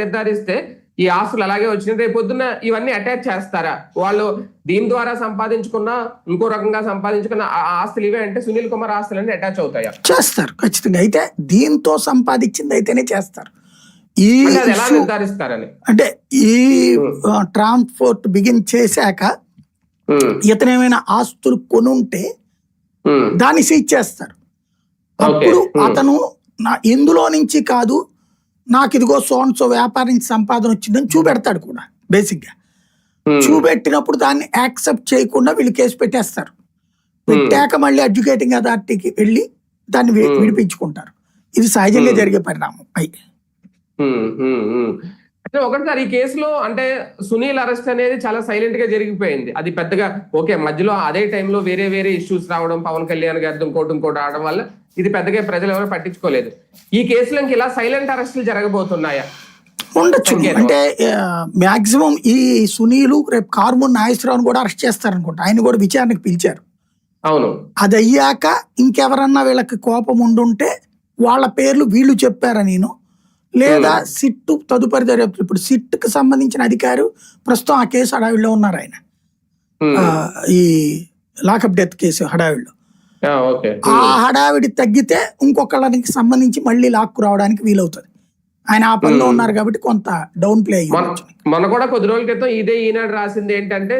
నిర్ధారిస్తే ఈ ఆస్తులు అలాగే వచ్చినాయి, రేపు పొద్దున్న ఇవన్నీ అటాచ్ చేస్తారా? వాళ్ళు దీని ద్వారా సంపాదించుకున్న, ఇంకో రకంగా సంపాదించుకున్న ఆస్తులు ఇవే అంటే సునీల్ కుమార్ ఆస్తులన్నీ అటాచ్ అవుతాయా? చేస్తారు ఖచ్చితంగా. అయితే దీంతో సంపాదించింది అయితేనే చేస్తారు. ఈ ఎలా నిర్ధారిస్తారని అంటే ఈ ట్రాన్స్పోర్ట్ బిగిన్ చేశాక ఇతనేమైనా ఆస్తులు కొనుంటే దాన్ని సీజ్ చేస్తారు. అప్పుడు అతను ఇందులో నుంచి కాదు, నాకు ఇదిగో సో వ్యాపారం నుంచి సంపాదన వచ్చిందని చూపెడతాడు కూడా. బేసిక్ గా చూపెట్టినప్పుడు దాన్ని యాక్సెప్ట్ చేయకుండా వీళ్ళు కేసు పెట్టేస్తారు. పెట్టాక మళ్ళీ ఎడ్యుకేటింగ్ అథారిటీకి వెళ్ళి దాన్ని విడిపించుకుంటారు. ఇది సహజంగా జరిగే పరిణామం. అంటే ఒకటిసారి ఈ కేసులో అంటే సునీల్ అరెస్ట్ అనేది చాలా సైలెంట్ గా జరిగిపోయింది. అది పెద్దగా ఓకే, మధ్యలో అదే టైంలో వేరే వేరే ఇష్యూస్ రావడం, పవన్ కళ్యాణ్ గారి ఇంకోటి రావడం వల్ల ఇది పెద్దగా ప్రజలు ఎవరు పట్టించుకోలేదు. ఈ కేసులో ఇలా సైలెంట్ అరెస్టులు జరగబోతున్నాయా? ఉండొచ్చు. అంటే మాక్సిమం ఈ సునీలు రేపు కార్మూన్ నాగేశ్వరరావుని కూడా అరెస్ట్ చేస్తారనుకుంటా. ఆయన కూడా విచారణకు పిలిచారు. అవును. అది అయ్యాక ఇంకెవరన్నా వీళ్ళకి కోపం ఉండుంటే వాళ్ళ పేర్లు వీళ్ళు చెప్పారా నేను, లేదా సిట్ తదుపరి దర్యాప్తు. ఇప్పుడు సిట్ కి సంబంధించిన అధికారి ప్రస్తుతం ఆ కేసు హడావిడిలో ఉన్నారు. ఆయన ఈ లాకప్ డెత్ కేసు హడావిడిలో. ఆ హడావిడి తగ్గితే ఇంకొకళ్ళకి సంబంధించి మళ్ళీ లాక్కు రావడానికి వీలవుతుంది. ఆయన ఆ పనిలో ఉన్నారు కాబట్టి కొంత డౌన్ ప్లే అయ్యింది. మన కూడా కొద్ది రోజుల క్రితం ఇదే ఈనాడు రాసింది ఏంటంటే